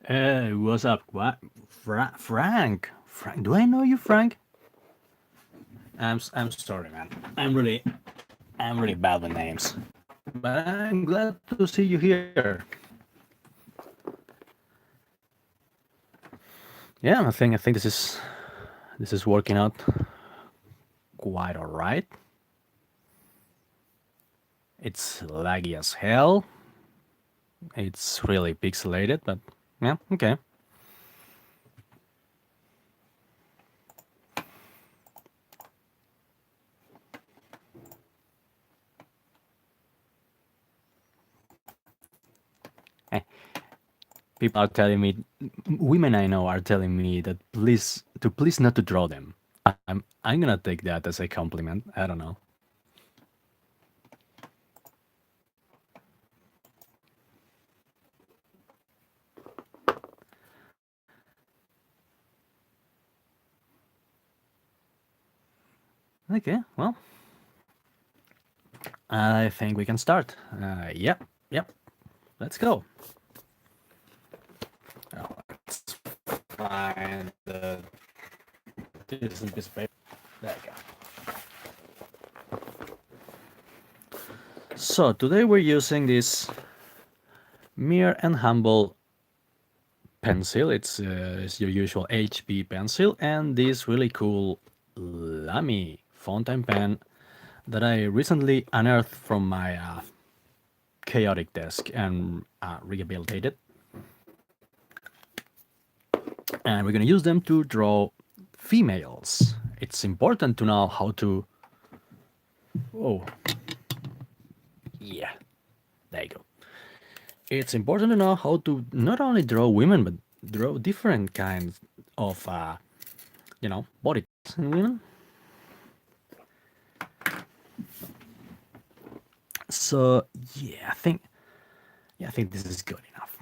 Hey, what's up? What? Frank? Frank? Do I know you, Frank? I'm sorry, man. I'm really bad with names. But I'm glad to see you here. Yeah, I think this is working out quite alright. It's laggy as hell. It's really pixelated, but yeah, okay. Eh, People are telling me, women I know are telling me that please not to draw them. I'm gonna take that as a compliment. I don't know. Okay, well, I think we can start. Yep. Let's go. Oh, let's find the decent piece of paper. There you go. So today we're using this mere and humble pencil. It's your usual HB pencil and this really cool Lamy fountain pen that I recently unearthed from my chaotic desk and rehabilitated. And we're going to use them to draw females. It's important to know how to. Oh, yeah, there you go. It's important to know how to not only draw women but draw different kinds of, body types in women. So I think this is good enough.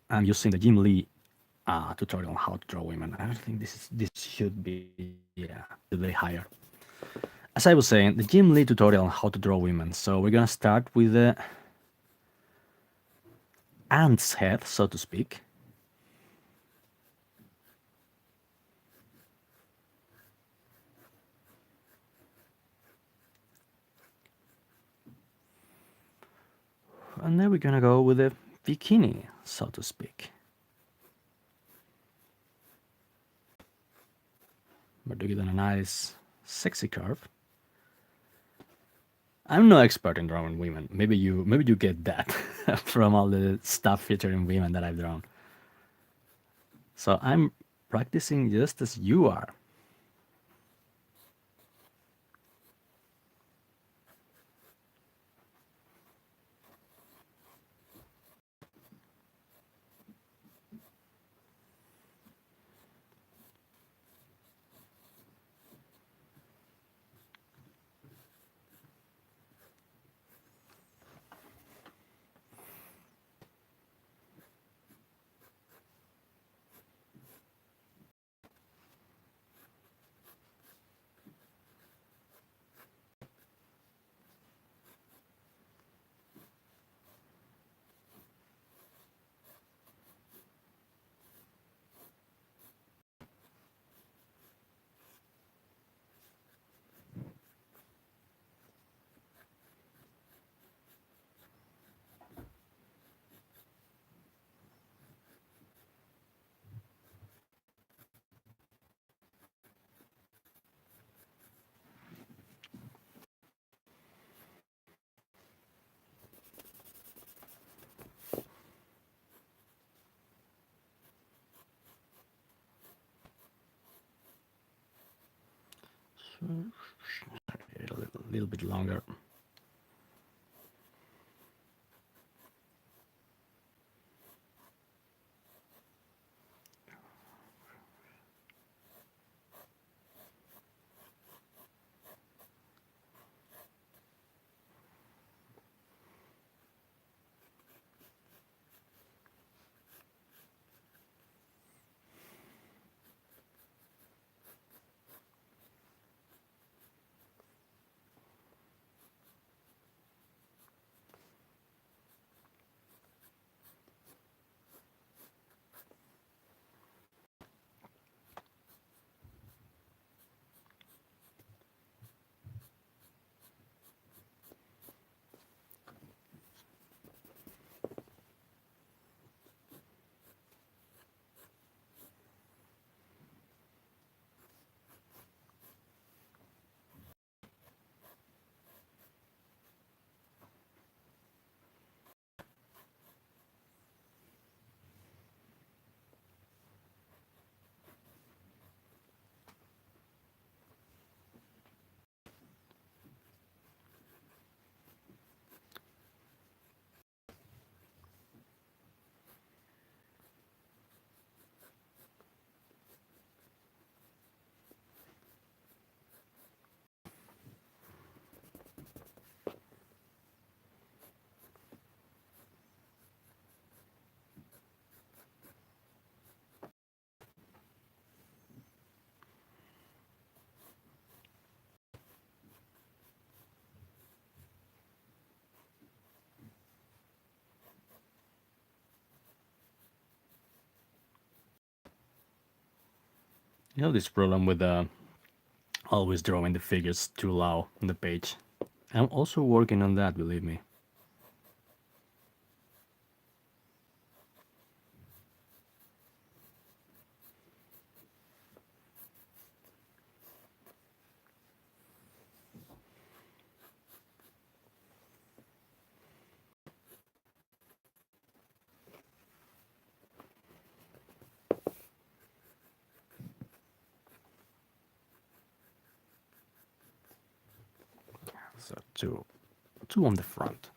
I'm using the Jim Lee tutorial on how to draw women. I don't think this should be really higher. As I was saying, the Jim Lee tutorial on how to draw women. So we're gonna start with the ant's head, so to speak. And then we're gonna go with the bikini, so to speak. But to get a nice, sexy curve. I'm no expert in drawing women. Maybe you get that from all the stuff featuring women that I've drawn. So I'm practicing just as you are. A little bit longer. You have this problem with always drawing the figures too low on the page. I'm also working on that, believe me. So two on the front.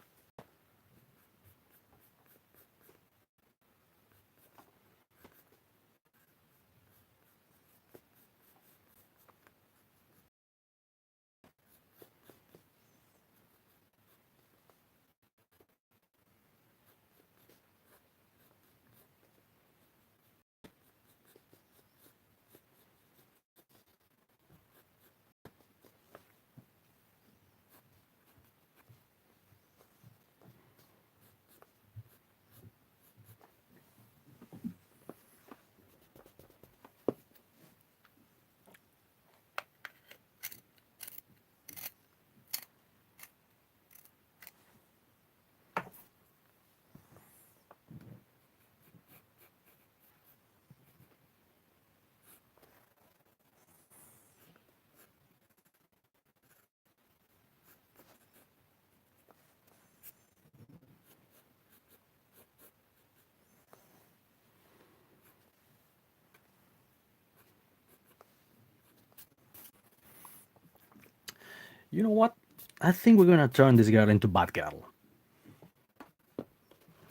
You know what? I think we're gonna turn this girl into Batgirl.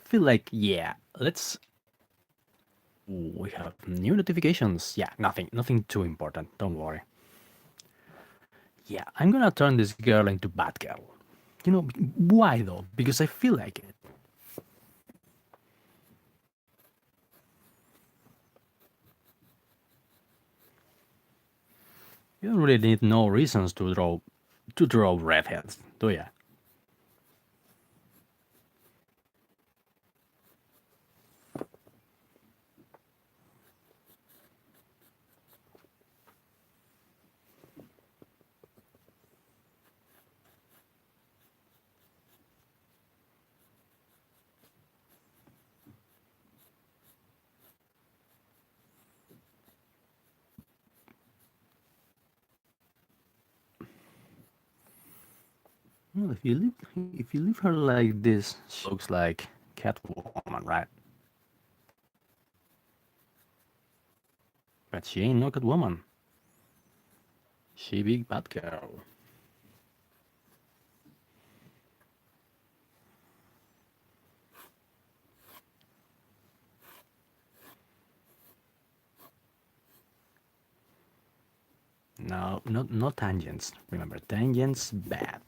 Feel like, yeah, let's. Ooh, we have new notifications. Yeah, nothing too important. Don't worry. Yeah, I'm gonna turn this girl into Batgirl. You know, why though? Because I feel like it. You don't really need no reasons to draw redheads, do ya? Well, if you leave her like this, she looks like Catwoman, right? But she ain't no Catwoman. She big bad girl. No, no tangents. Remember, tangents bad.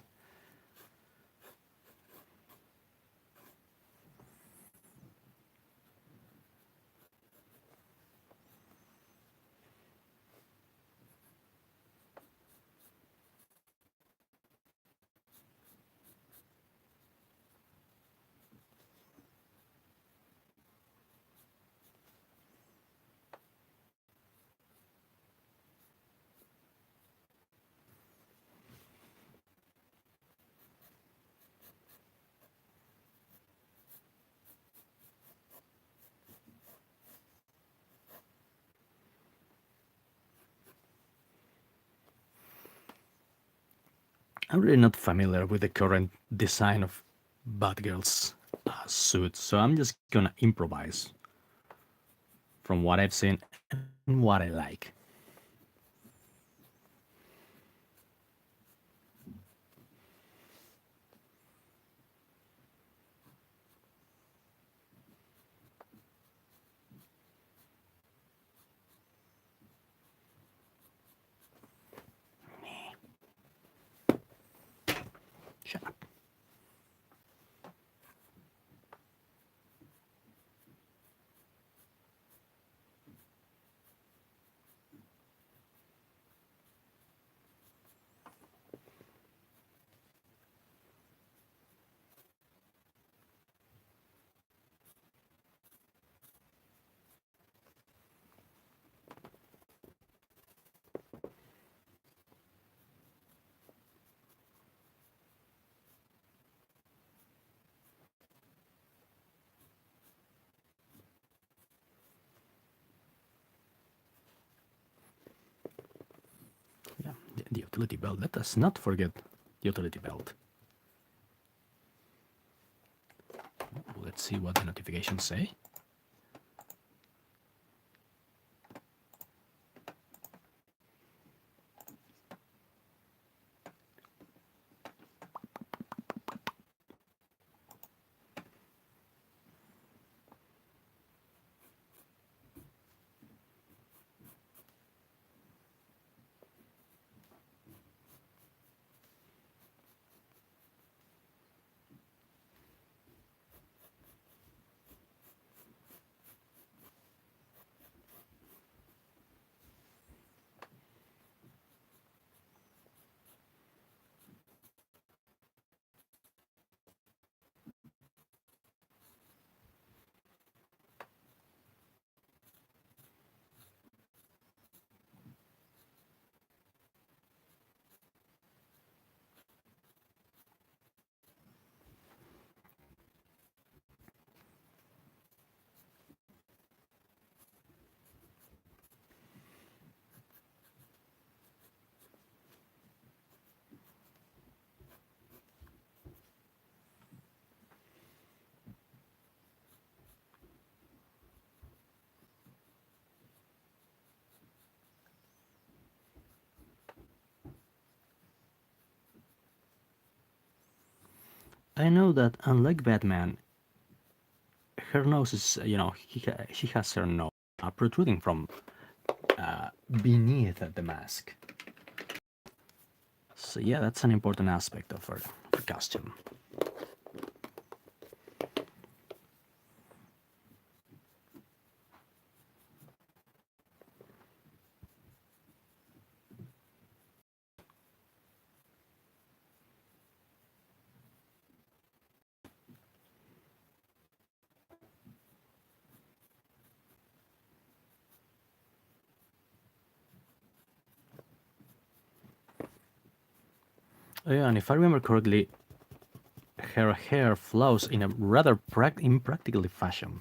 I'm really not familiar with the current design of Batgirl's suit, so I'm just gonna improvise from what I've seen and what I like. Shut up. The utility belt. Let us not forget the utility belt. Let's see what the notifications say. I know that unlike Batman, her nose is, she has her nose protruding from beneath the mask. So yeah, that's an important aspect of her costume. Oh, yeah, and if I remember correctly, her hair flows in a rather impractical fashion.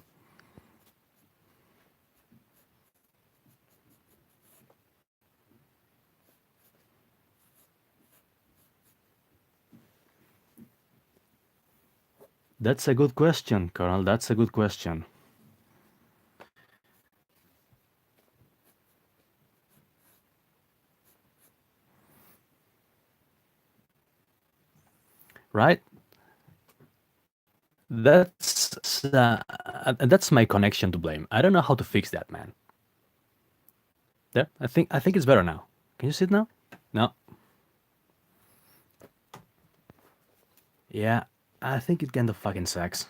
That's a good question, Colonel. That's a good question. Right? That's my connection to blame. I don't know how to fix that, man. There, I think it's better now. Can you see it now? No. Yeah, I think it kind of fucking sucks.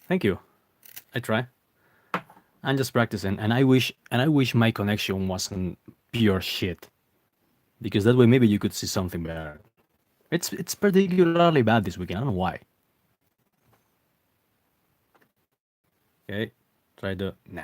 Thank you. I try. I'm just practicing, and I wish my connection wasn't pure shit, because that way maybe you could see something better. It's particularly bad this weekend. I don't know why. Okay, try to nah.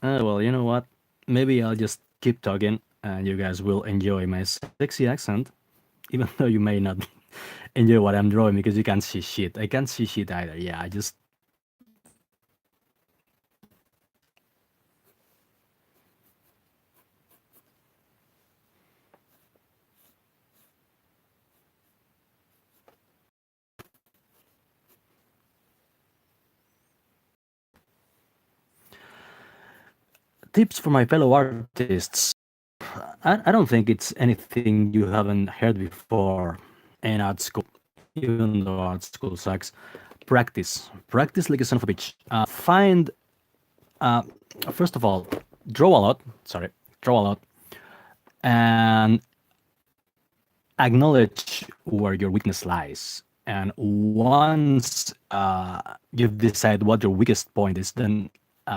Well, you know what? Maybe I'll just keep talking, and you guys will enjoy my sexy accent, even though you may not enjoy what I'm drawing because you can't see shit. I can't see shit either. Yeah, I just tips for my fellow artists. I don't think it's anything you haven't heard before in art school, even though art school sucks. Practice like a son of a bitch. Uh, first of all, draw a lot. Sorry, draw a lot, and acknowledge where your weakness lies. And once you decide what your weakest point is, then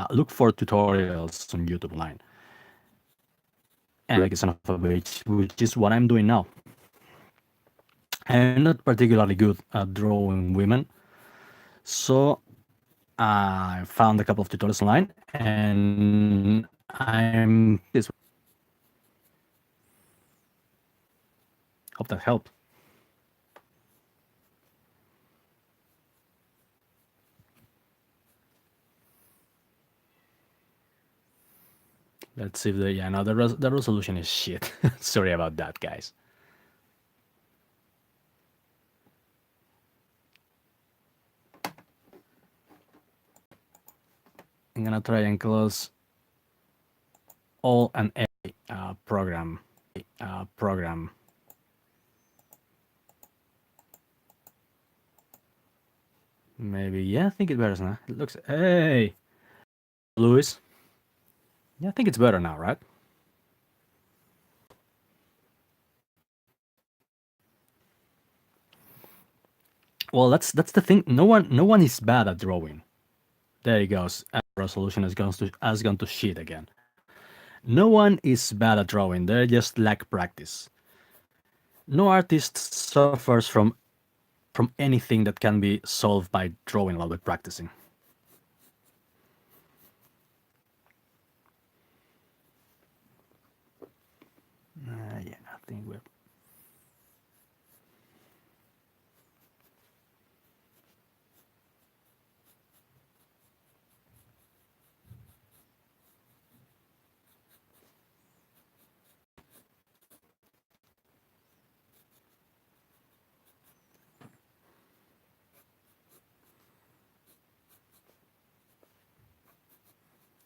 look for tutorials on YouTube online. And like a son of a bitch, which is what I'm doing now. I'm not particularly good at drawing women, so I found a couple of tutorials online, and I'm this. Hope that helped. Let's see if the yeah no the resolution is shit. Sorry about that, guys. I'm gonna try and close all and every program. Maybe yeah, I think it's better now. It looks hey Louis. Yeah, I think it's better now, right? Well, that's the thing. No one is bad at drawing. There he goes. Resolution has gone to shit again. No one is bad at drawing. They just lack practice. No artist suffers from anything that can be solved by drawing a lot by practicing. Yeah, I think we're.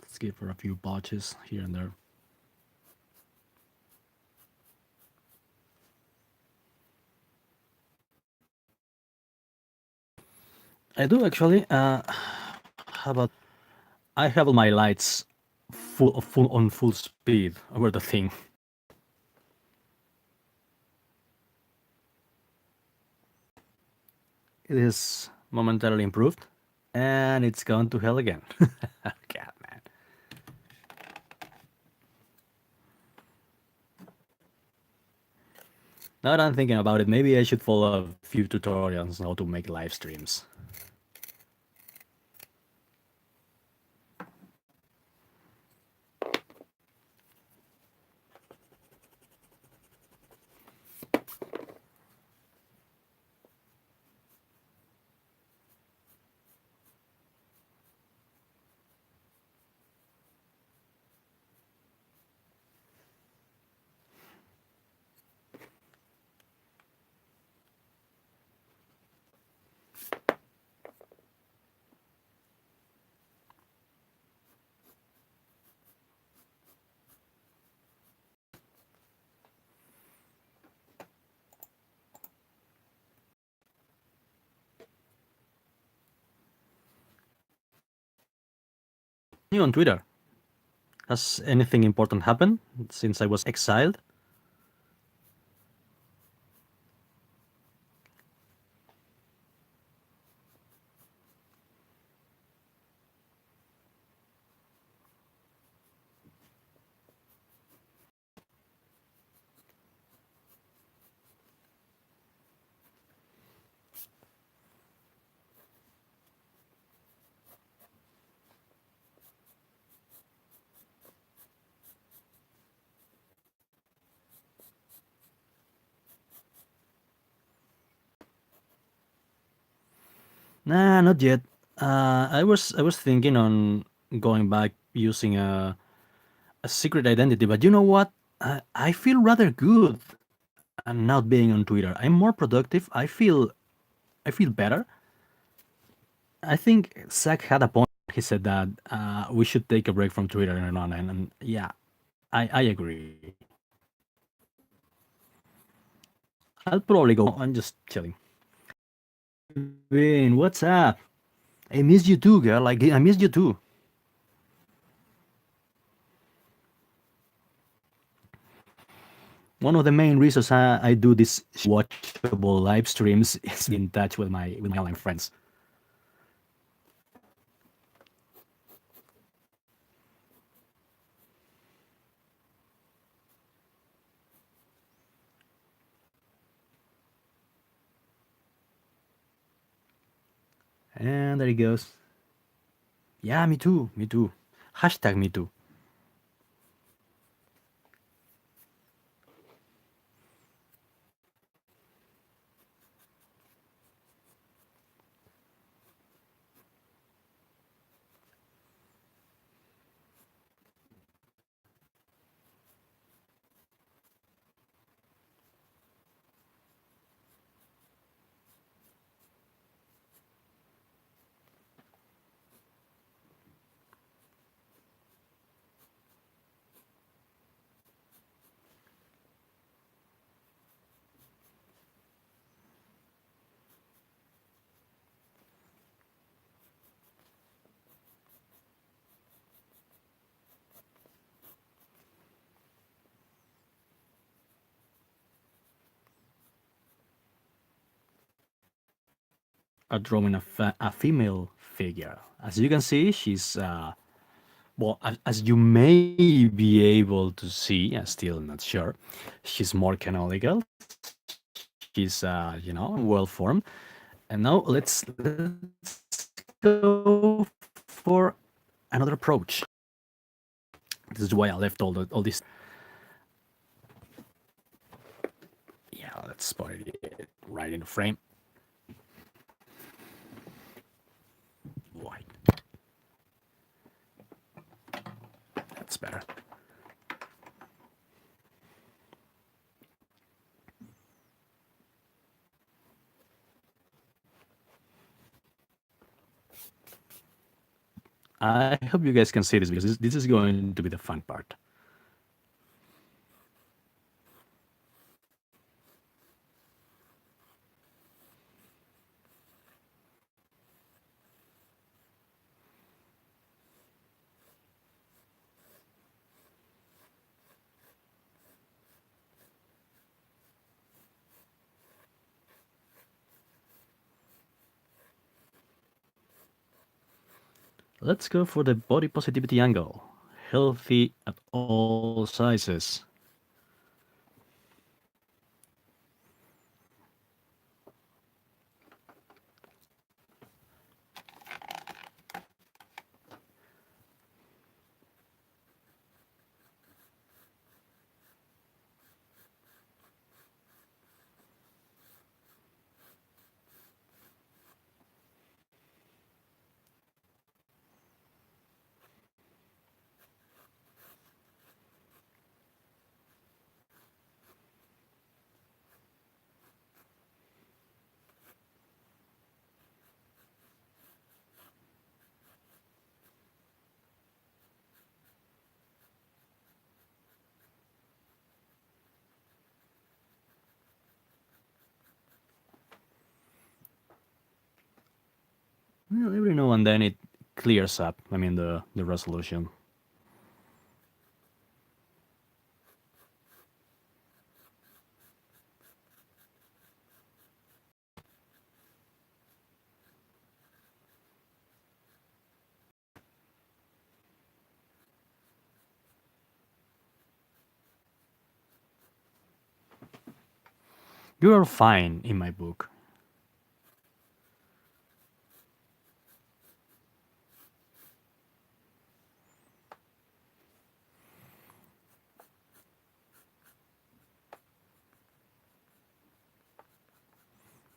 Let's give her a few botches here and there. I do actually. How about I have all my lights full speed over the thing. It is momentarily improved, and it's gone to hell again. God, man. Now that I'm thinking about it, maybe I should follow a few tutorials on how to make live streams. You on Twitter? Has anything important happened since I was exiled? Nah, not yet. I was thinking on going back using a secret identity, but you know what? I feel rather good not being on Twitter. I'm more productive. I feel better. I think Zach had a point. He said that we should take a break from Twitter and online, and yeah, I agree. I'll probably go. I'm just chilling. Vin, what's up? I missed you too, girl. Like I missed you too. One of the main reasons I do these watchable live streams is in touch with my online friends. And there it goes. Yeah, me too. Me too. Hashtag me too. Are drawing a female figure. As you can see, she's well, as you may be able to see, I'm still not sure. She's more canonical. She's well formed. And now let's go for another approach. This is why I left all this. Yeah, let's put it right in the frame. White. That's better. I hope you guys can see this because this is going to be the fun part. Let's go for the body positivity angle. Healthy at all sizes. Well, every now and then it clears up. I mean the resolution. You are fine in my book.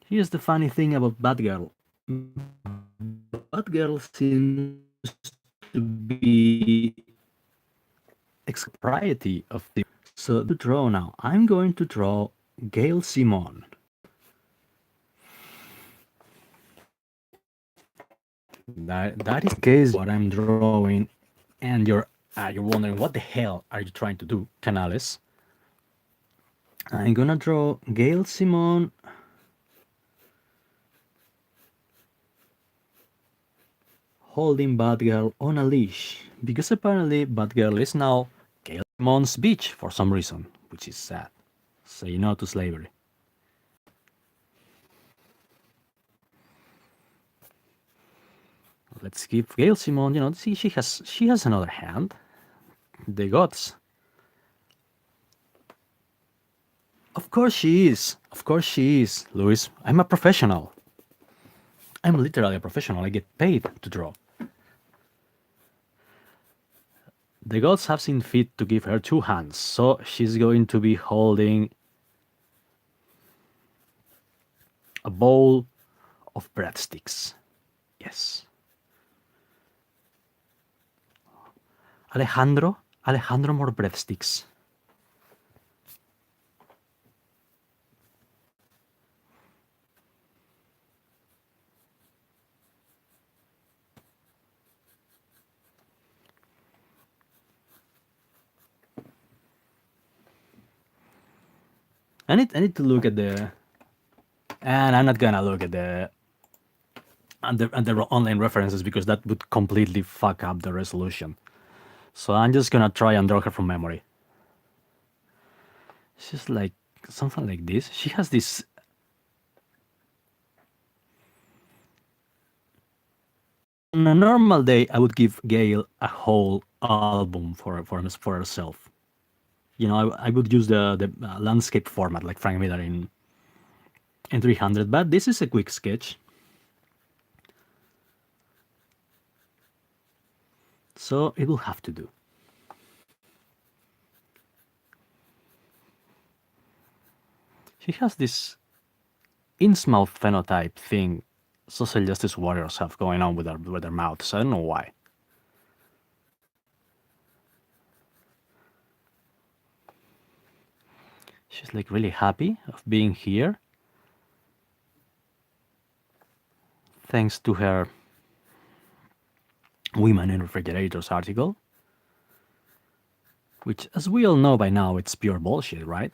Here's the funny thing about Batgirl. Batgirl seems to be propriety of the. So to draw now, I'm going to draw Gail Simone. That is the case what I'm drawing, and you're wondering what the hell are you trying to do, Canales? I'm gonna draw Gail Simone holding Batgirl on a leash because apparently Batgirl is now Gail Simone's bitch for some reason, which is sad. Say no to slavery. Let's give Gail Simone, see she has another hand. The gods. Of course she is. Of course she is, Luis. I'm a professional. I'm literally a professional. I get paid to draw. The gods have seen fit to give her two hands, so she's going to be holding a bowl of breadsticks. Yes. Alejandro, more breadsticks. I need to look at the, and I'm not gonna look at the and the online references because that would completely fuck up the resolution. So I'm just gonna try and draw her from memory. She's like something like this. She has this. On a normal day, I would give Gail a whole album for herself. You know, I would use the landscape format like Frank Miller in 300, but this is a quick sketch. So it will have to do. She has this Innsmouth phenotype thing social justice warriors have going on with their mouths. I don't know why. She's like really happy of being here. Thanks to her Women in Refrigerators article. Which, as we all know by now, it's pure bullshit, right?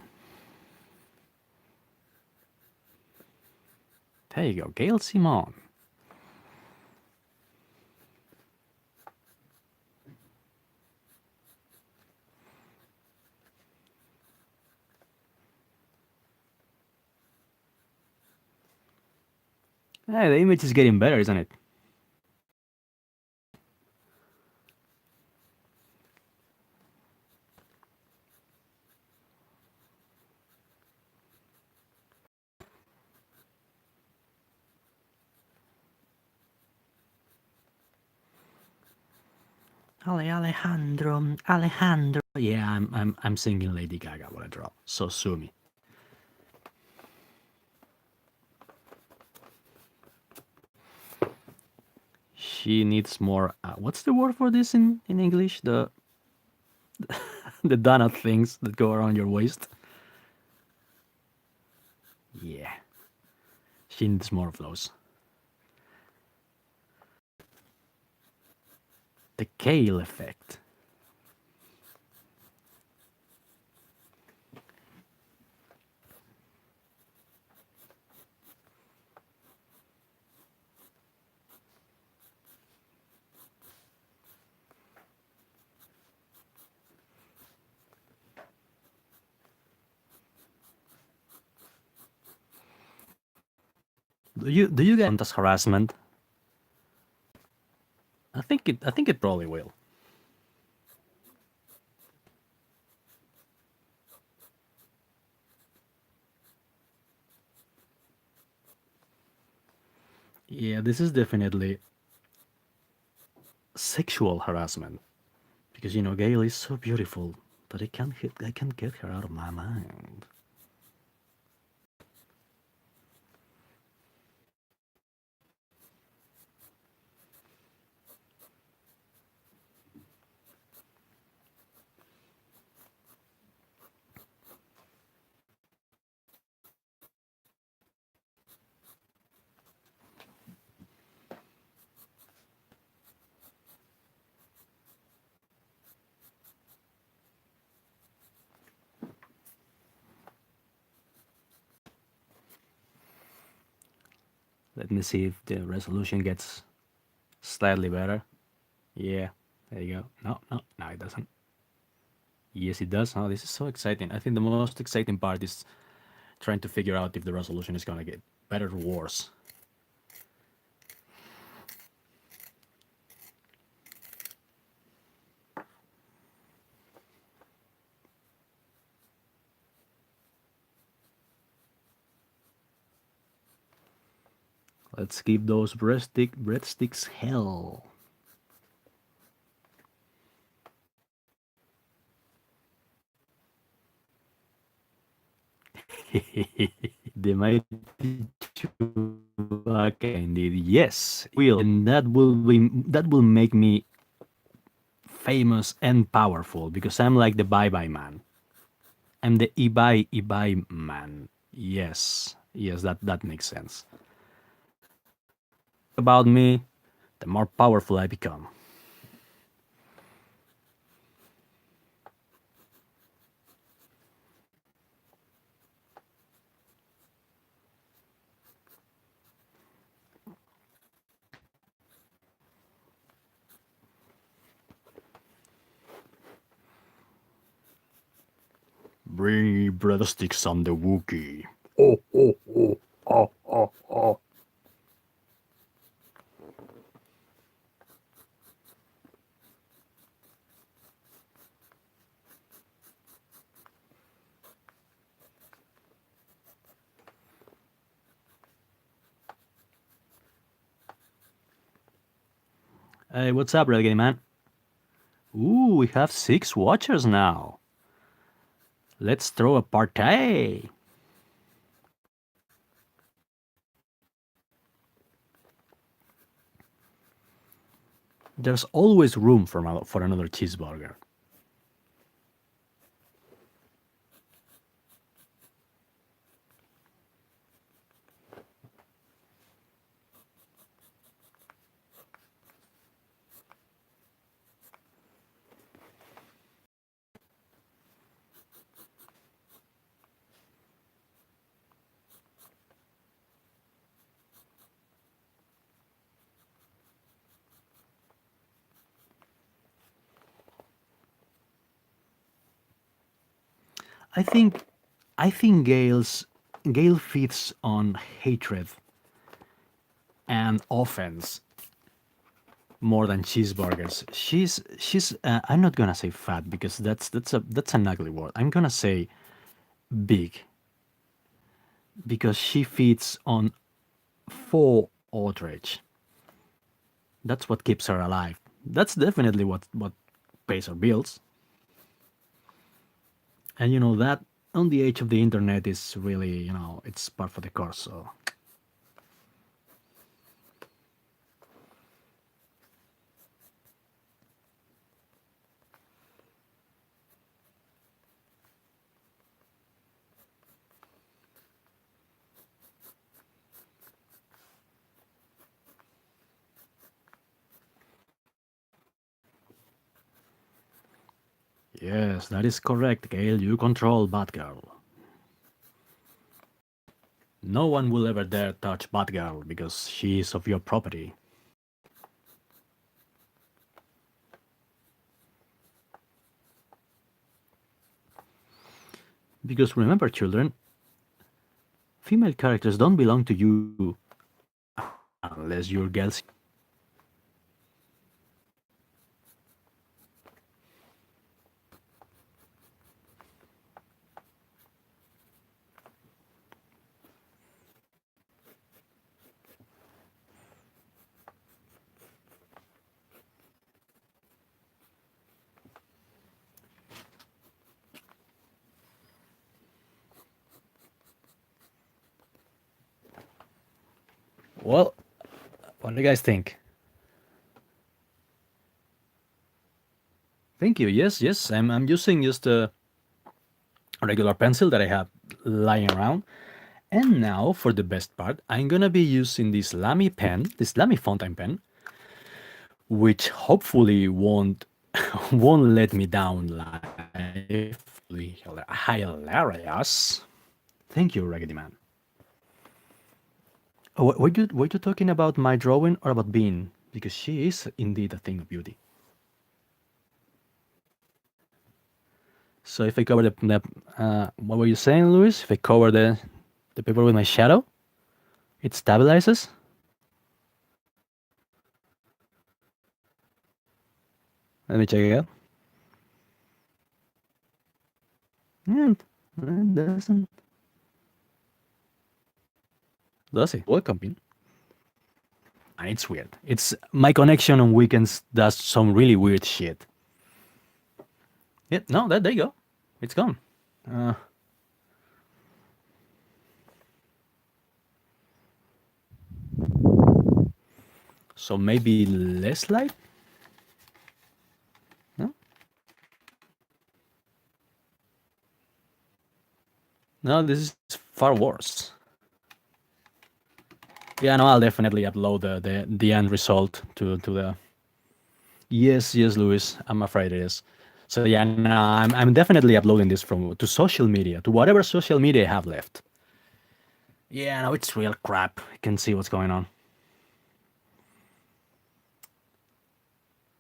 There you go, Gail Simone. Hey, the image is getting better, isn't it? Alejandro. Yeah, I'm singing Lady Gaga when I draw. So sue me. She needs more. What's the word for this in English? The the donut things that go around your waist. Yeah, she needs more of those. The Kale effect. Do you get as harassment? I think it probably will. Yeah, this is definitely sexual harassment because Gail is so beautiful that I can't get her out of my mind. Let me see if the resolution gets slightly better. Yeah, there you go. No, it doesn't. Yes, it does. Oh, this is so exciting. I think the most exciting part is trying to figure out if the resolution is gonna get better or worse. Let's give those breadsticks hell. The mighty Chewbacca, indeed. Yes, will, and that will make me famous and powerful because I'm like the bye bye man. I'm the Ibai man. Yes, yes, that makes sense. About me, the more powerful I become. Bring me breadsticks on the Wookiee. Oh, oh, oh, oh, oh, oh. Hey, what's up, Red Game Man? Ooh, we have 6 watchers now. Let's throw a party. There's always room for another cheeseburger. I think I think Gail feeds on hatred and offense more than cheeseburgers. She's I'm not gonna say fat because that's an ugly word. I'm gonna say big because she feeds on full outrage. That's what keeps her alive. That's definitely what pays her bills. And you know that on the age of the internet is really, it's part for the course. So yes, that is correct, Gail. You control Batgirl. No one will ever dare touch Batgirl because she is of your property. Because remember, children, female characters don't belong to you unless you're girls. Well, what do you guys think? Thank you. Yes, yes. I'm using just a regular pencil that I have lying around. And now for the best part, I'm gonna be using this Lamy fountain pen, which hopefully won't won't let me down live. Hilarious. Thank you, Raggedy Man. Oh, were you talking about my drawing or about Bean? Because she is indeed a thing of beauty. So if I cover what were you saying, Luis? If I cover the paper with my shadow, it stabilizes. Let me check it out. Yeah, it doesn't. Does it? Welcome, Bean. It's weird. It's my connection on weekends does some really weird shit. Yeah, no, there you go. It's gone. Uh, so maybe less light? No? No, this is far worse. Yeah, no, I'll definitely upload the end result to the. Yes, yes, Luis. I'm afraid it is. So yeah, no, I'm definitely uploading this from to social media, to whatever social media I have left. Yeah, no, it's real crap. I can see what's going on.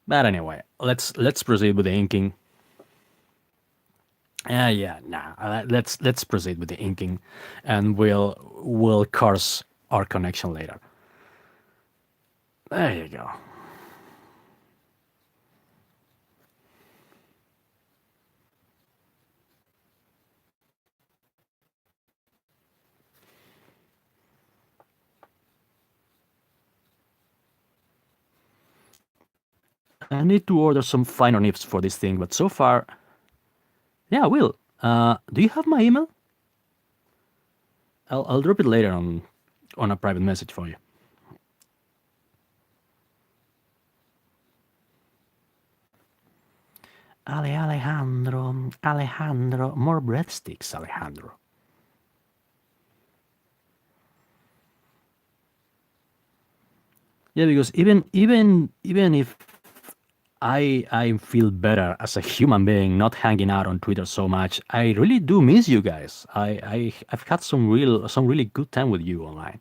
But anyway, let's proceed with the inking. Yeah, nah. Let's proceed with the inking, and we'll curse our connection later. There you go. I need to order some finer nibs for this thing, but so far, yeah, I will. Do you have my email? I'll drop it later on a private message for you. Alejandro, more breadsticks, Alejandro. Yeah, because even if I feel better as a human being not hanging out on Twitter so much, I really do miss you guys. I've had some really good time with you online.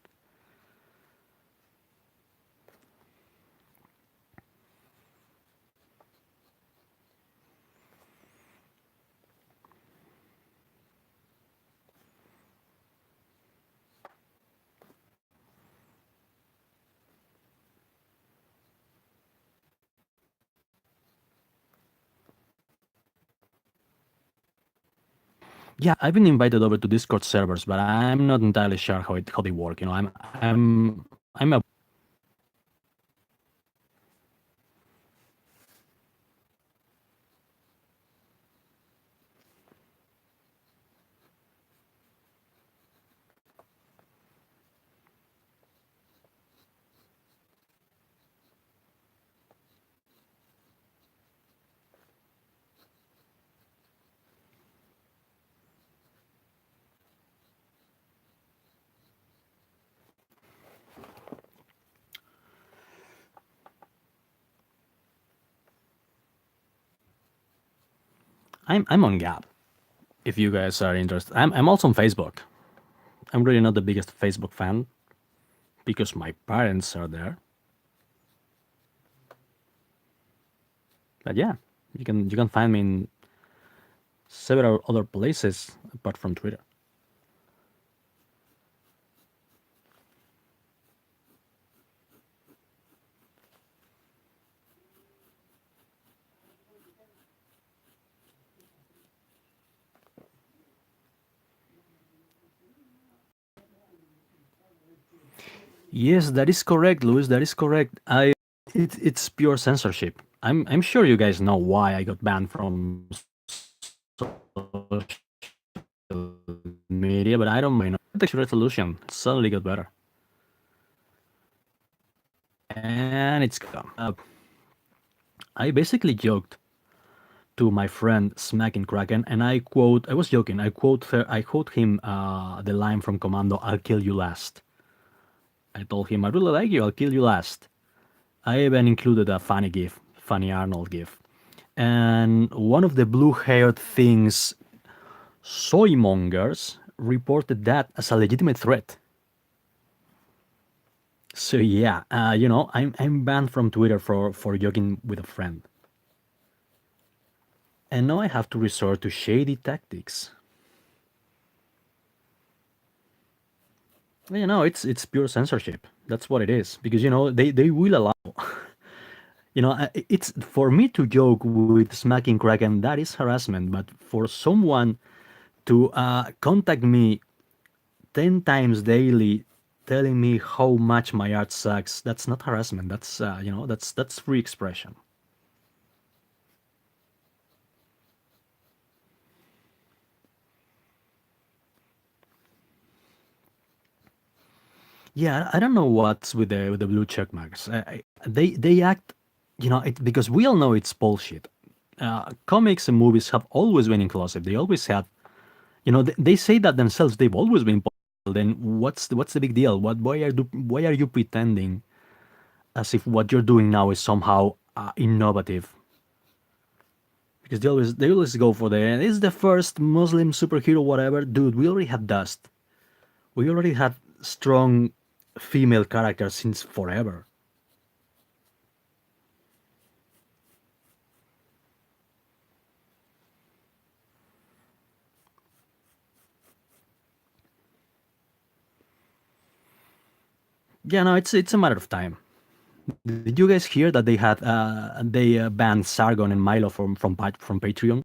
Yeah, I've been invited over to Discord servers, but I'm not entirely sure how they work. You know, I'm a. I'm on Gap. If you guys are interested, I'm also on Facebook. I'm really not the biggest Facebook fan because my parents are there. But yeah, you can find me in several other places apart from Twitter. Yes, that is correct, Louis. That is correct. It's pure censorship. I'm sure you guys know why I got banned from social media, but I don't mind. The resolution suddenly got better, and it's gone. I basically joked to my friend Smacking Kraken, and I quote. I was joking. I quote him the line from Commando. "I'll kill you last." I told him I really like you. I'll kill you last. I even included a funny gif, funny Arnold gif. And one of the blue haired things, soymongers, reported that as a legitimate threat. So yeah, I'm banned from Twitter for joking with a friend. And now I have to resort to shady tactics. It's pure censorship. That's what it is. Because they will allow it's for me to joke with smacking Kraken, that is harassment. But for someone to contact me 10 times daily, telling me how much my art sucks, that's not harassment. That's that's free expression. Yeah, I don't know what's with the blue check marks. They act, because we all know it's bullshit. Comics and movies have always been inclusive. They always have, they say that themselves. They've always been possible. Then what's the big deal? Why are you pretending as if what you're doing now is somehow innovative? Because they always go for this is the first Muslim superhero, whatever. Dude, we already had Dust. We already had strong female characters since forever. Yeah, no, it's a matter of time. Did you guys hear that they banned Sargon and Milo from Patreon?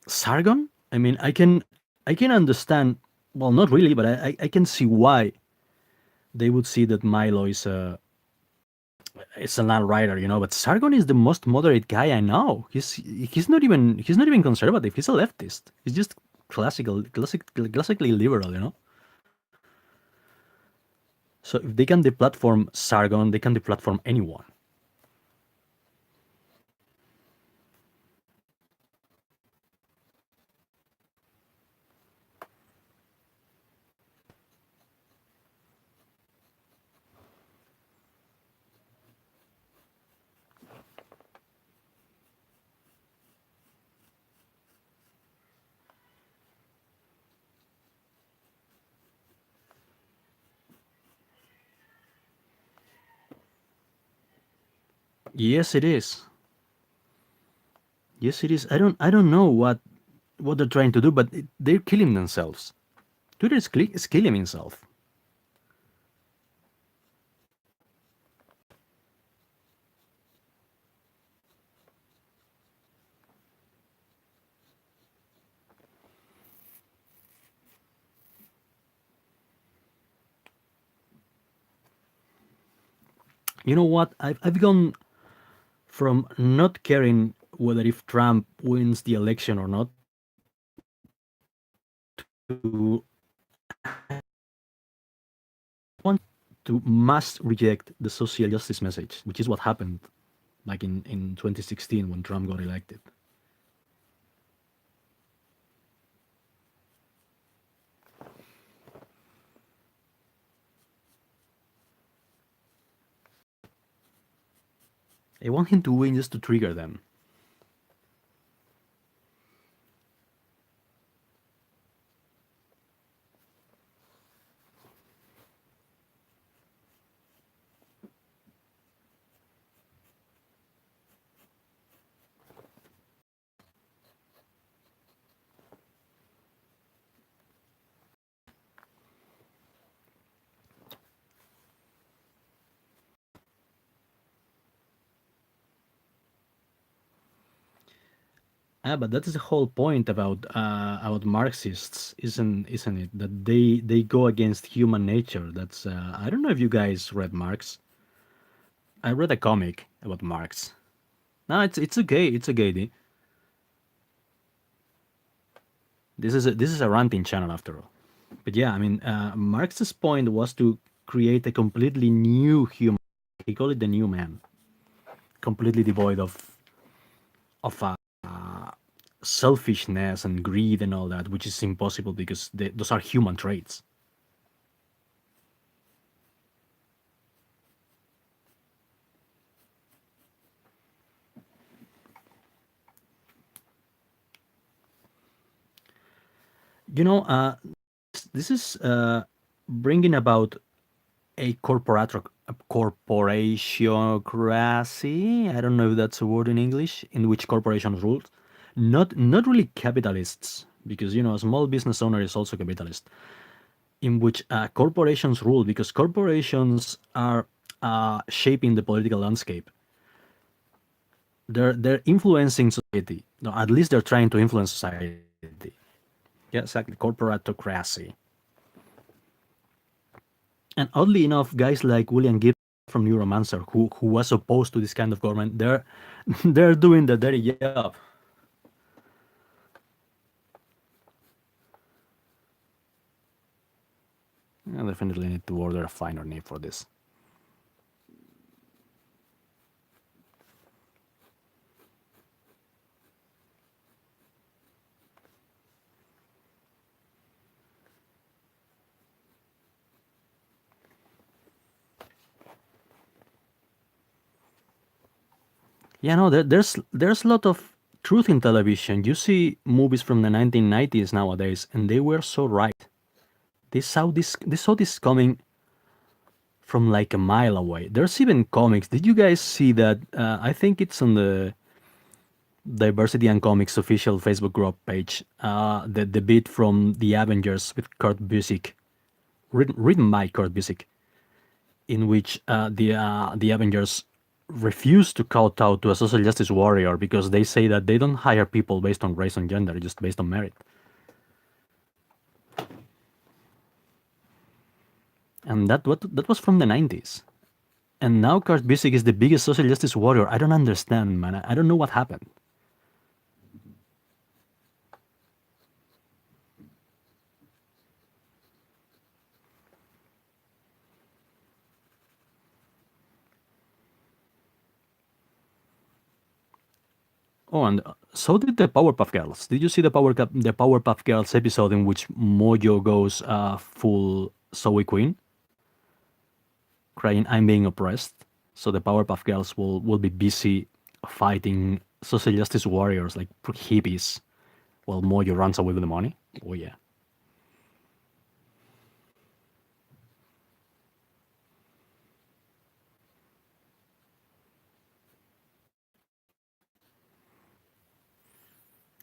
Sargon? I mean, I can understand. Well, not really, but I can see why they would see that Milo is an writer, But Sargon is the most moderate guy I know. He's not even conservative. He's a leftist. He's just classically liberal. So if they can deplatform Sargon, they can deplatform anyone. Yes, it is. Yes, it is. I don't know what they're trying to do, but they're killing themselves. Twitter is killing himself. You know what? I've gone from not caring whether if Trump wins the election or not to want to must reject the social justice message, which is what happened like in 2016 when Trump got elected. I want him to win just to trigger them. But that is the whole point about Marxists, isn't it? That they go against human nature. That's I don't know if you guys read Marx. I read a comic about Marx. No, it's okay. It's okay. This is a ranting channel after all. But yeah, I mean, Marx's point was to create a completely new human. He called it the new man, completely devoid of selfishness and greed and all that, which is impossible because those are human traits. You know, this is bringing about a corporationocracy. I don't know if that's a word in English, in which corporations rule. Not really capitalists, because a small business owner is also capitalist. In which corporations rule, because corporations are shaping the political landscape. They're influencing society. No, at least they're trying to influence society. Yeah, exactly. Corporatocracy. And oddly enough, guys like William Gibbs from Neuromancer, who was opposed to this kind of government, they're they're doing the dirty job. I definitely need to order a finer name for this. Yeah, no, there's a lot of truth in television. You see movies from the 1990s nowadays, and they were so right. They saw this coming from like a mile away. There's even comics. Did you guys see that? I think it's on the Diversity and Comics official Facebook group page. The bit from the Avengers with Kurt Busiek, written by Kurt Busiek, in which the Avengers refuse to kowtow to a social justice warrior because they say that they don't hire people based on race and gender, just based on merit. And that was from the 90s. And now Kurt Busiek is the biggest social justice warrior. I don't understand, man. I don't know what happened. Oh, and so did the Powerpuff Girls. Did you see the Powerpuff Girls episode in which Mojo goes full Zoe Queen, crying, "I'm being oppressed"? So the Powerpuff Girls will be busy fighting social justice warriors like hippies, while Mojo runs away with the money. Oh yeah.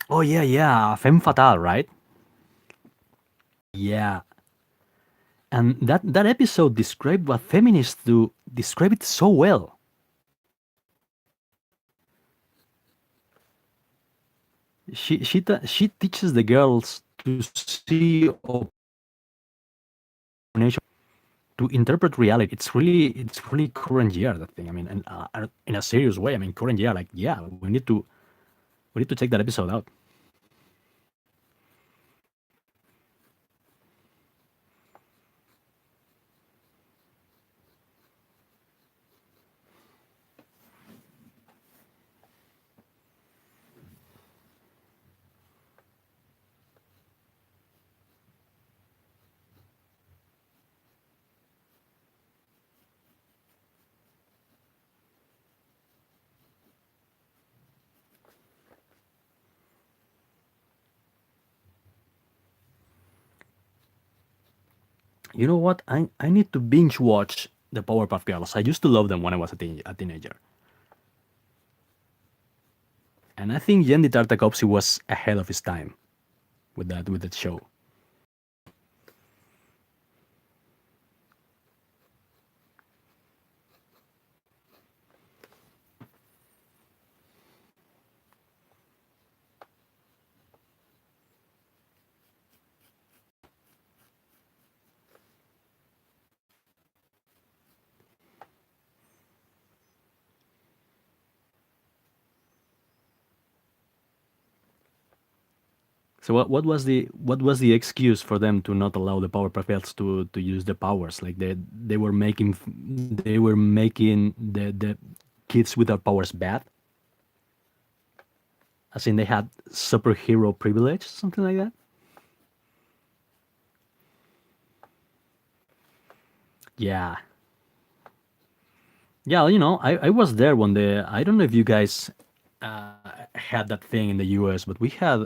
Oh yeah, yeah. Femme fatale, right? Yeah. And that episode described what feminists do. Describe it so well. She teaches the girls to see to interpret reality. It's really current year, that thing. I mean, and in a serious way. I mean, current year. Like, yeah, we need to check that episode out. You know what? I need to binge watch the Powerpuff Girls. I used to love them when I was a teenager, and I think Yendi Tartakovsky was ahead of his time with that show. So what was the excuse for them to not allow the Powerpuff Girls to use the powers? Like they were making the kids without powers bad, as in they had superhero privilege, something like that. Yeah, yeah. I was there when I don't know if you guys had that thing in the U.S., but we had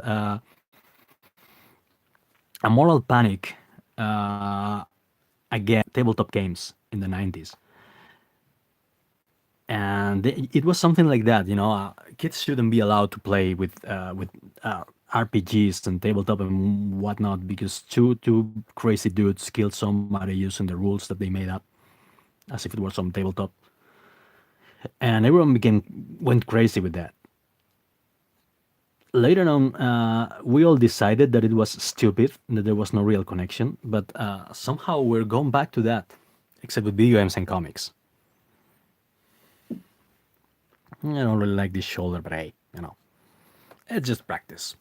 a moral panic uh, again tabletop games in the 90s, and it was something like that. Kids shouldn't be allowed to play with RPGs and tabletop and whatnot because two crazy dudes killed somebody using the rules that they made up as if it was some tabletop, and everyone went crazy with that. Later on, we all decided that it was stupid, that there was no real connection, but somehow we're going back to that. except with video games and comics. I don't really like this shoulder, but hey, it's just practice.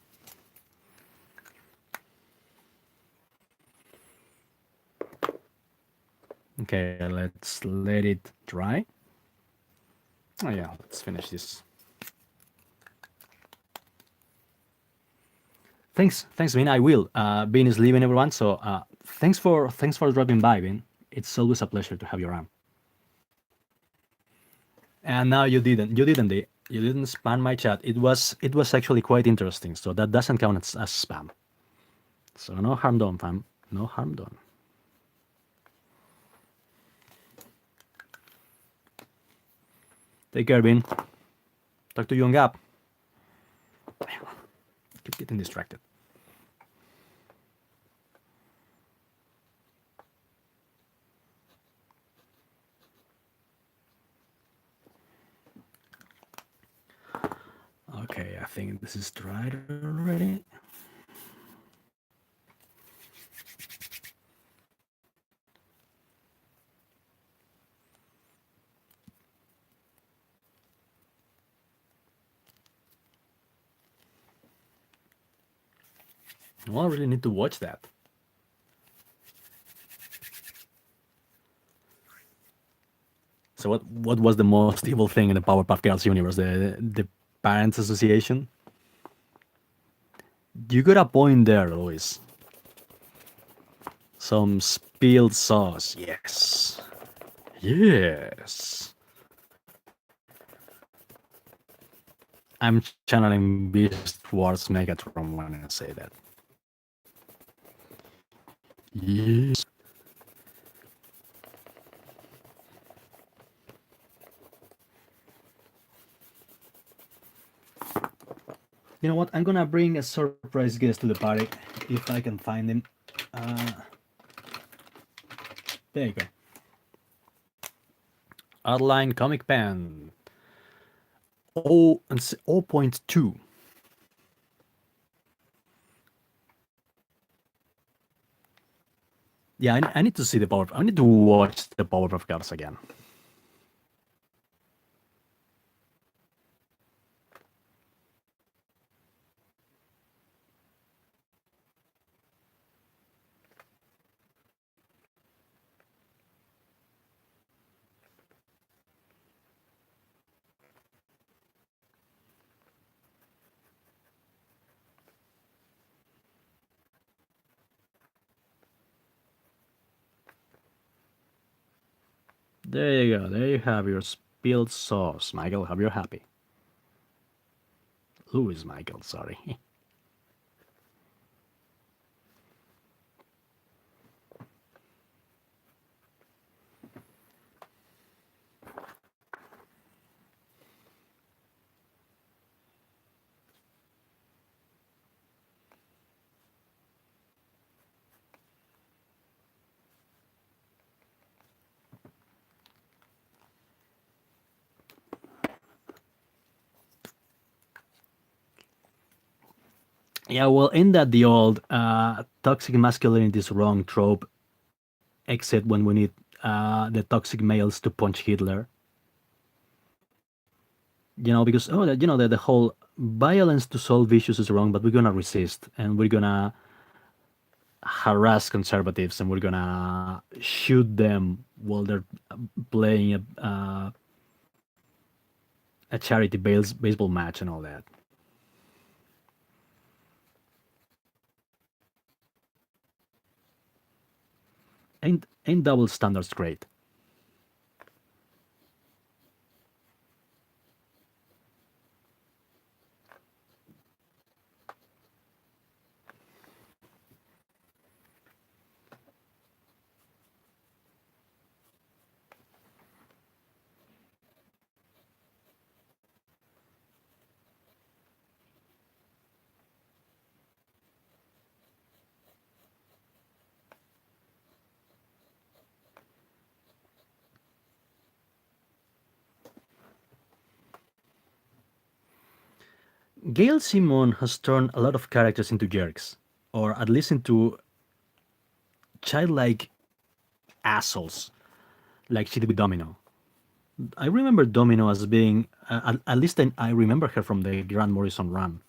Okay, let's let it dry. Oh yeah, let's finish this. Thanks, Vin. I will. Vin is leaving, everyone. So thanks for dropping by, Vin. It's always a pleasure to have you around. And now you didn't spam my chat. It was actually quite interesting. So that doesn't count as spam. So no harm done, fam. No harm done. Take care, Vin. Talk to you on Gap. Keep getting distracted. Okay, I think this is dried already. Well, I really need to watch that. So what was the most evil thing in the Powerpuff Girls universe? The Parents Association? You got a point there, Luis. Some spilled sauce, yes. Yes. I'm channeling Beast Wars Megatron when I say that. Yes. You know what? I'm gonna bring a surprise guest to the party if I can find him. There you go. Outline comic pen. 0.2. Yeah, I need to see the Power. I need to watch the Powerpuff Girls again. There you go. There you have your spilled sauce, Michael. Hope you're happy. Who is Michael? Sorry. Yeah, well, in that the old toxic masculinity is wrong trope, except when we need the toxic males to punch Hitler. Because the whole violence to solve issues is wrong, but we're gonna resist and we're gonna harass conservatives and we're gonna shoot them while they're playing a charity baseball match and all that. Ain't double standards great? Gail Simon has turned a lot of characters into jerks, or at least into childlike assholes. like she did with Domino. I remember Domino as being, at least I remember her from the Grant Morrison run,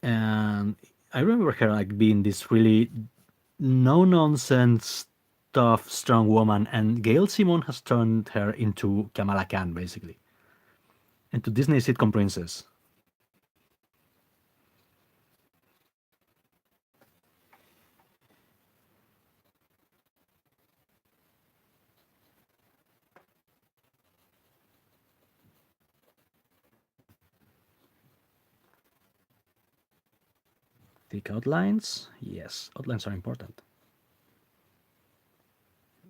and I remember her like being this really no nonsense, tough, strong woman, and Gail Simon has turned her into Kamala Khan, basically, into Disney sitcom princess. Thick outlines? Yes, outlines are important.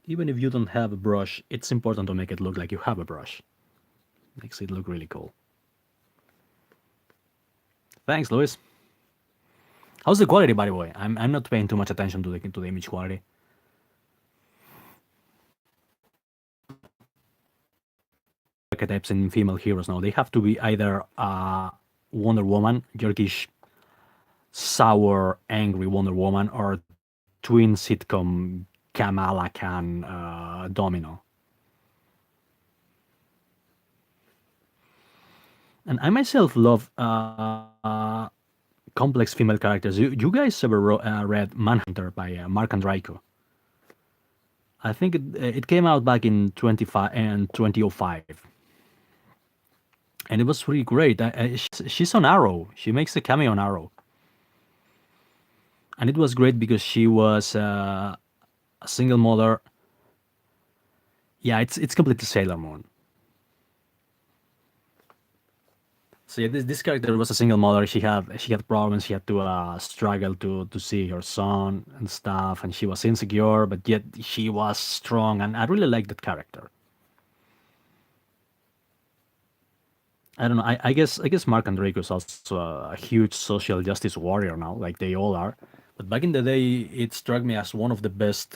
Even if you don't have a brush, it's important to make it look like you have a brush. Makes it look really cool. Thanks, Luis. How's the quality, by the way? I'm not paying too much attention to the image quality. Archetypes in female heroes now, they have to be either Wonder Woman, Yorkish, sour, angry Wonder Woman, or twin sitcom Kamala Khan Domino. And I myself love complex female characters. You guys ever read Manhunter by Mark Andreiko? I think it came out back in 25 and 2005, and it was really great. She's on Arrow. She makes a cameo on Arrow, and it was great because she was a single mother. Yeah, it's completely Sailor Moon. So yeah, this character was a single mother. She had problems. She had to struggle to see her son and stuff, and she was insecure, but yet she was strong, and I really like that character. I don't know. I guess Mark Andreiko is also a huge social justice warrior now, like they all are. But back in the day, it struck me as one of the best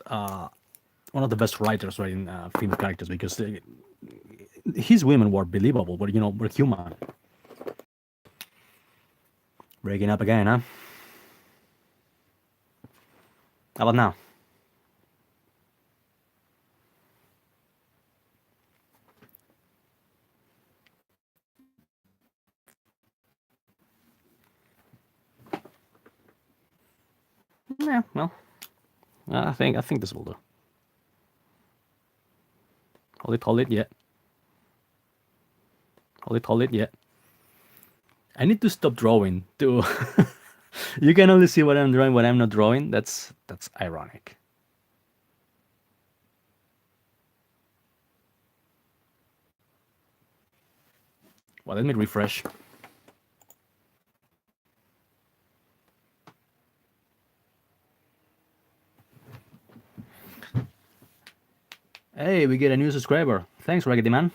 writers writing female characters because his women were believable, but were human. Breaking up again, huh? How about now? Yeah, well, I think this will do. Hold it, yeah. Hold it, yeah. I need to stop drawing too. You can only see what I'm drawing when I'm not drawing. That's ironic. Well, let me refresh. Hey, we get a new subscriber. Thanks, Raggedy Man.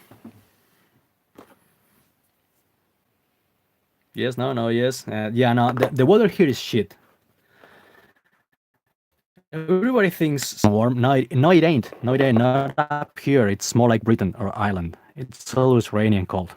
Yes, no, no, yes. Yeah, no, the weather here is shit. Everybody thinks it's warm. No, no, it ain't. No, it ain't. Not up here. It's more like Britain or Ireland. It's always rainy and cold.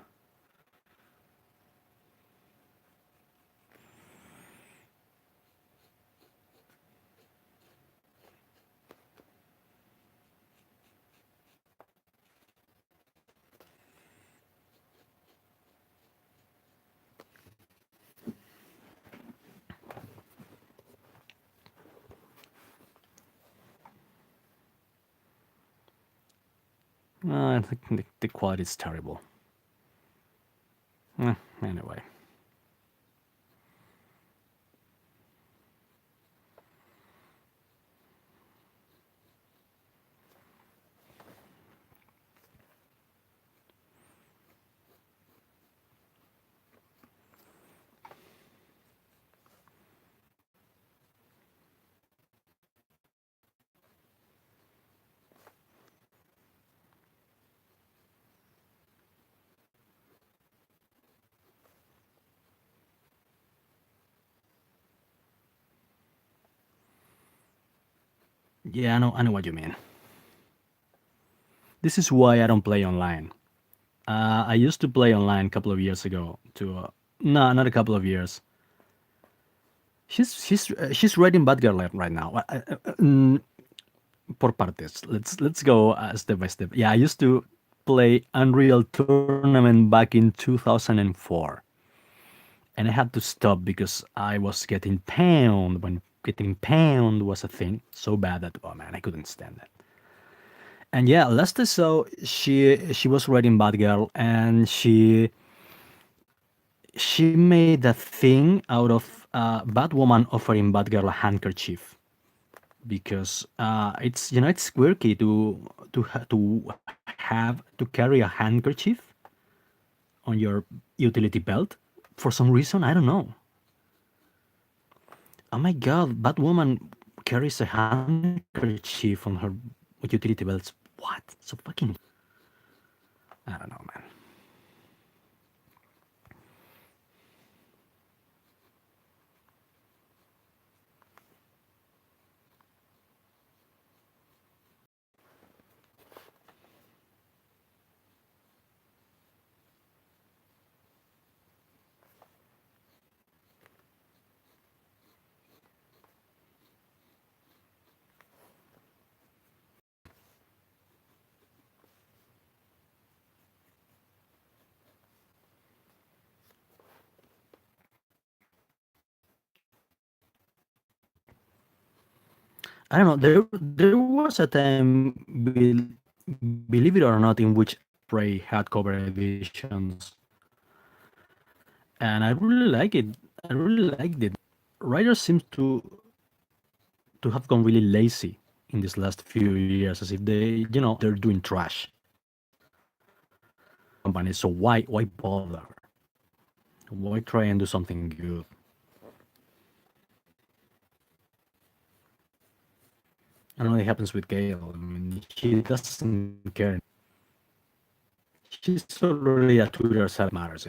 I think the quality is terrible. Anyway. Yeah, I know what you mean. This is why I don't play online. I used to play online a couple of years ago. No, not a couple of years. She's writing Batgirl right now. por partes. Let's go step by step. Yeah, I used to play Unreal Tournament back in 2004, and I had to stop because I was getting pwned when getting pwned was a thing so bad that, oh man, I couldn't stand it. And yeah, last I saw, she was writing Batgirl, and she made a thing out of Batwoman offering Batgirl a handkerchief because it's it's quirky to have to carry a handkerchief on your utility belt for some reason. I don't know. Oh my god, Batwoman carries a handkerchief on her utility belts. What? So fucking. I don't know, man. I don't know. There was a time, believe it or not, in which Prey hardcover editions, and I really like it. I really liked it. Writers seem to have gone really lazy in these last few years, as if they're doing trash companies. So why bother? Why try and do something good? I don't know what happens with Gale. I mean, she doesn't care. She's already a Twitter side matters.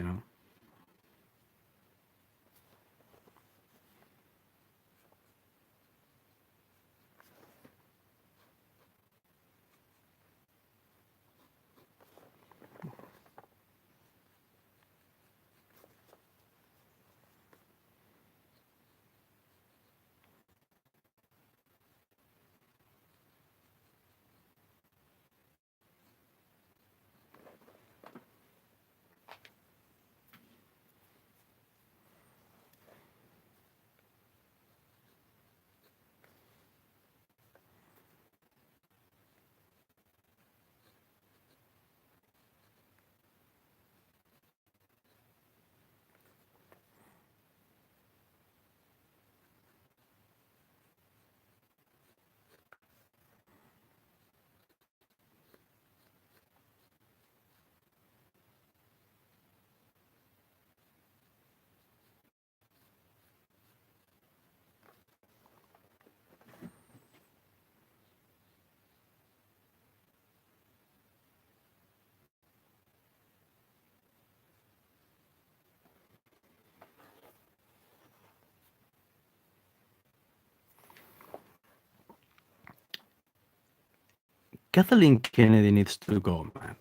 Kathleen Kennedy needs to go, man.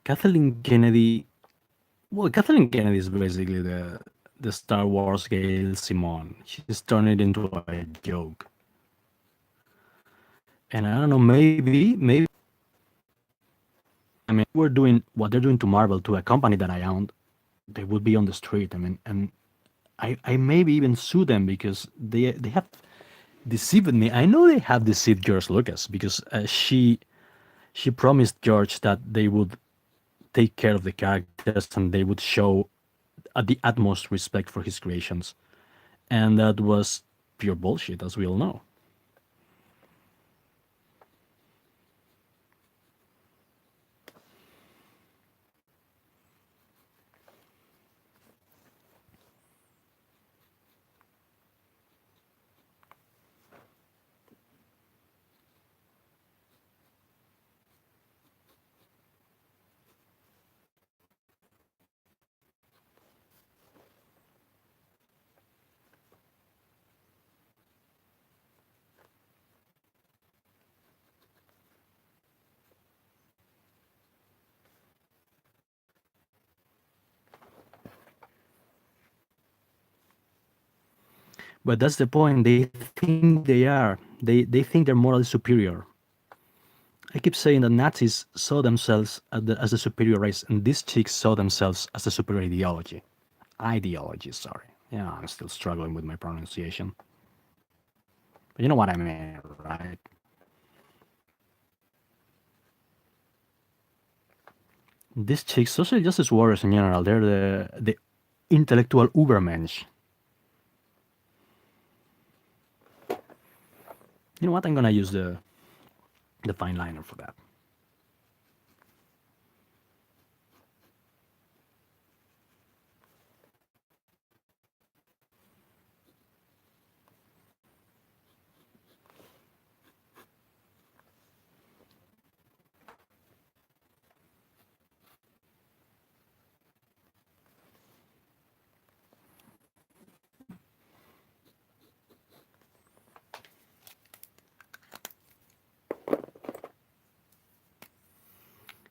Kathleen Kennedy. Well, Kathleen Kennedy is basically the Star Wars Gail Simone. She's turned it into a joke. And I don't know, maybe I mean, we're doing what they're doing to Marvel to a company that I owned, they would be on the street. I mean, and I maybe even sue them because they have deceived me. I know they have deceived George Lucas because she promised George that they would take care of the characters and they would show the utmost respect for his creations, and that was pure bullshit, as we all know. But that's the point. They think they are. They think they're morally superior. I keep saying that Nazis saw themselves as the superior race, and these chicks saw themselves as the superior ideology. Ideology, sorry. Yeah, I'm still struggling with my pronunciation. But you know what I mean, right? These chicks, social justice warriors in general, they're the intellectual Ubermensch. You know what? I'm gonna use the fine liner for that.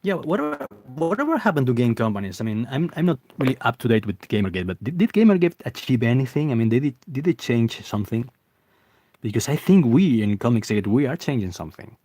Yeah, whatever happened to game companies? I mean, I'm not really up to date with Gamergate, but did Gamergate achieve anything? I mean, did they change something? Because I think we in Comicsgate we are changing something.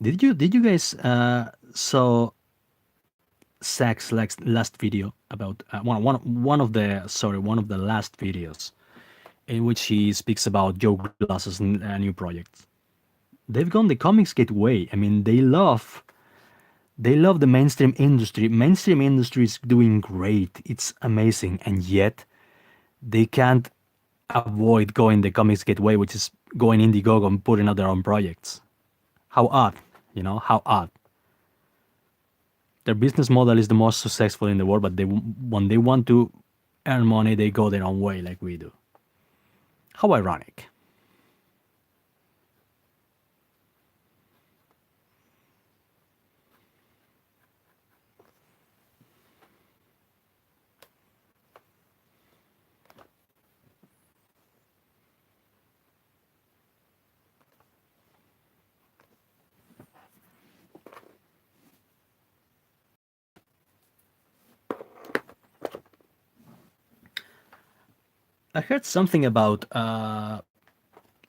Did you guys saw Zach's last video about one of the last videos in which he speaks about Joe Glass's new project. They've gone the Comicsgate way. I mean, they love the mainstream industry. Mainstream industry is doing great. It's amazing, and yet they can't avoid going the Comicsgate way, which is going Indiegogo and putting out their own projects. How odd, how odd. Their business model is the most successful in the world, but when they want to earn money, they go their own way, like we do. How ironic. I heard something about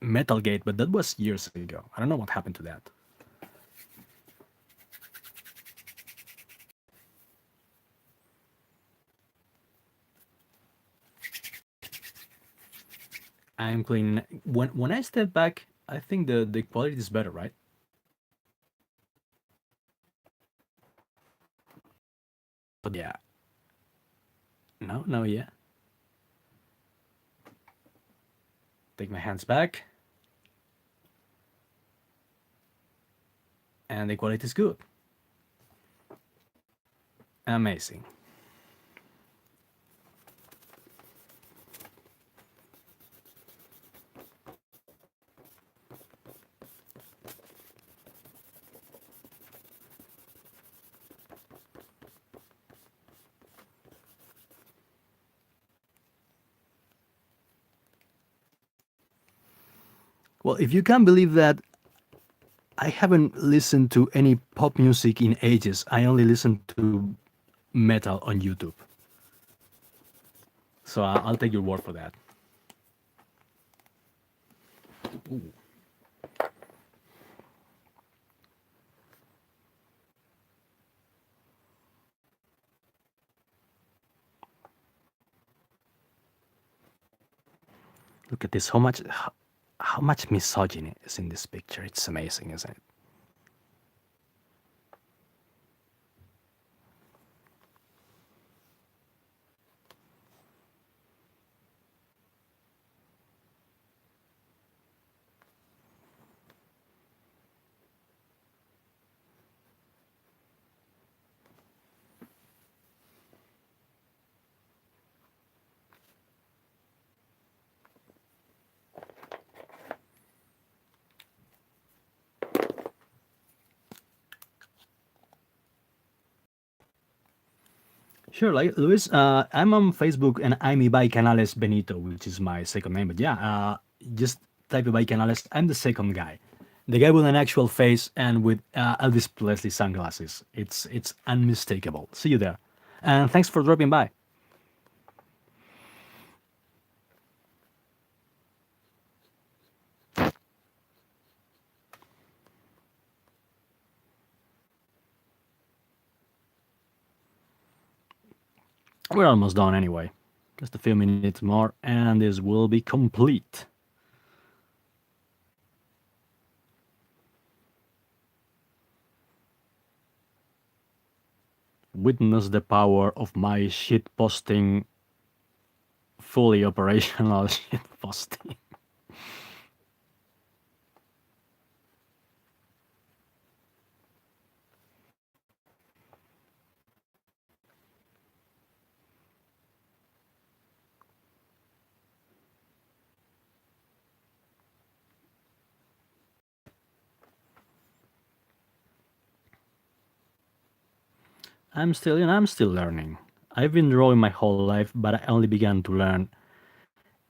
Metalgate, but that was years ago. I don't know what happened to that. I'm clean. When I step back, I think the quality is better, right? But yeah, no, no, yeah. Take my hands back, and the quality is good. Amazing. Well, if you can't believe that, I haven't listened to any pop music in ages. I only listen to metal on YouTube. So I'll take your word for that. Ooh. Look at this. How much misogyny is in this picture? It's amazing, isn't it? Sure, like Luis, I'm on Facebook and I'm Ibai Canales Benito, which is my second name. But yeah, just type Ibai Canales. I'm the second guy, the guy with an actual face and with Elvis Presley sunglasses. It's unmistakable. See you there, and thanks for dropping by. We're almost done anyway. Just a few minutes more, and this will be complete. Witness the power of my shit posting, fully operational shit posting. I'm still learning. I've been drawing my whole life, but I only began to learn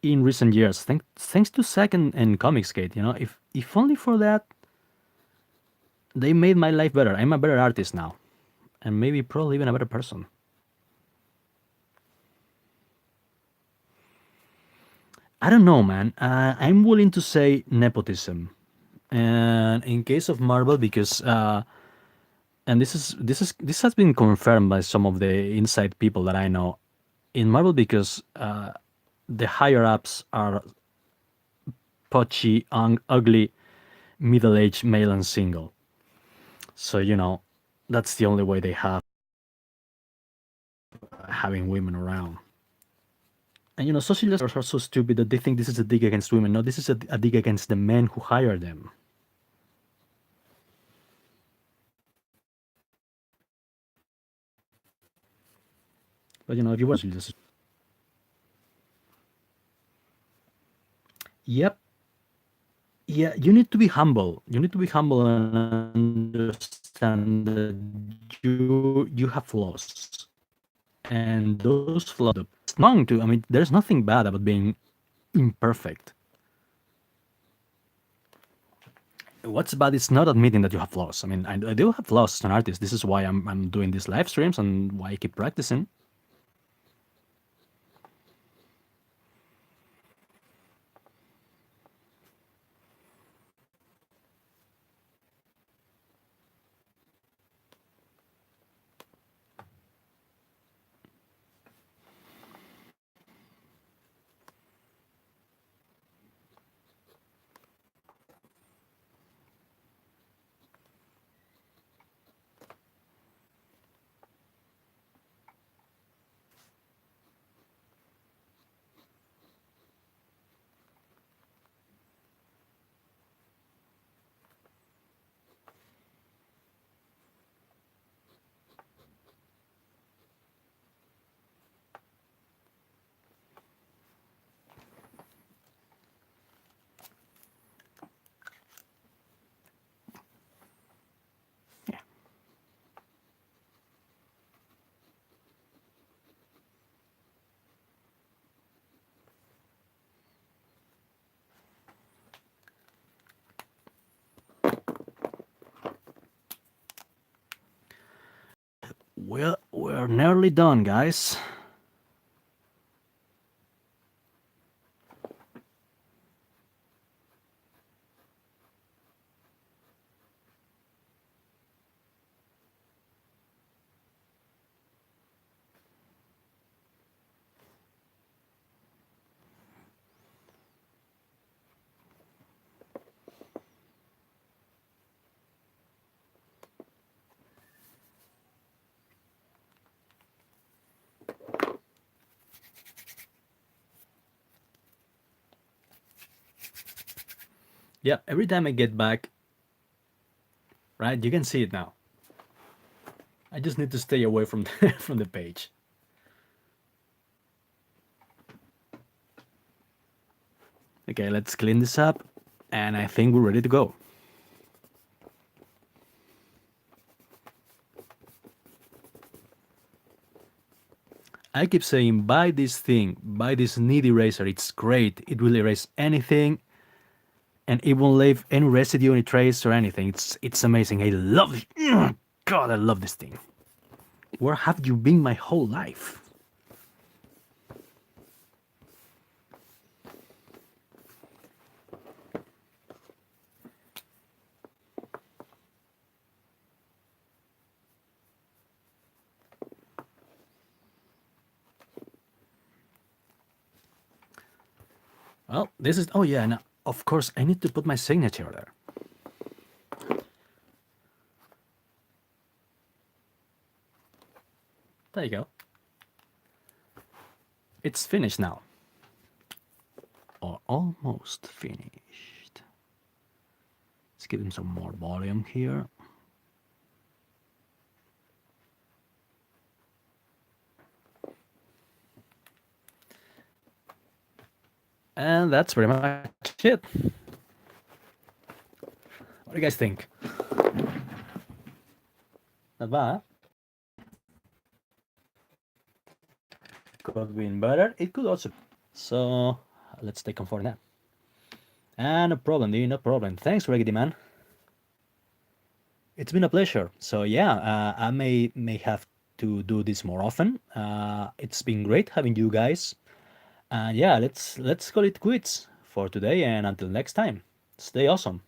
in recent years, thanks to Second and Comicsgate. If only for that, they made my life better. I'm a better artist now, and maybe probably even a better person. I don't know, man. I'm willing to say nepotism, and in case of Marvel, because and this has been confirmed by some of the inside people that I know in Marvel, because the higher ups are pudgy, ugly, middle-aged male and single. So that's the only way they have having women around. And socialists are so stupid that they think this is a dig against women. No, this is a dig against the men who hire them. But if you want socialists, yep, yeah, you need to be humble. You need to be humble and understand that you have flaws, and those flaws. It's wrong to. I mean, there's nothing bad about being imperfect. What's bad is not admitting that you have flaws. I mean, I do have flaws as an artist. This is why I'm doing these live streams and why I keep practicing. Yeah. Well, we're nearly done, guys. Yeah, every time I get back, right, you can see it now. I just need to stay away from from the page. Okay, let's clean this up, and I think we're ready to go. I keep saying, buy this thing, buy this knead eraser. It's great. It will erase anything, and it won't leave any residue, any trace, or anything. It's amazing. I love it. God, I love this thing. Where have you been my whole life? Well, this is. Oh yeah, and of course I need to put my signature there. There you go. It's finished now. Or almost finished. Let's give him some more volume here. And that's pretty much it. What do you guys think? Not bad. Could have been better. It could also. So let's take comfort now. And no problem, dude. No problem. Thanks, Reggae Man. It's been a pleasure. So yeah, I may have to do this more often. It's been great having you guys. And yeah, let's call it quits for today, and until next time, stay awesome.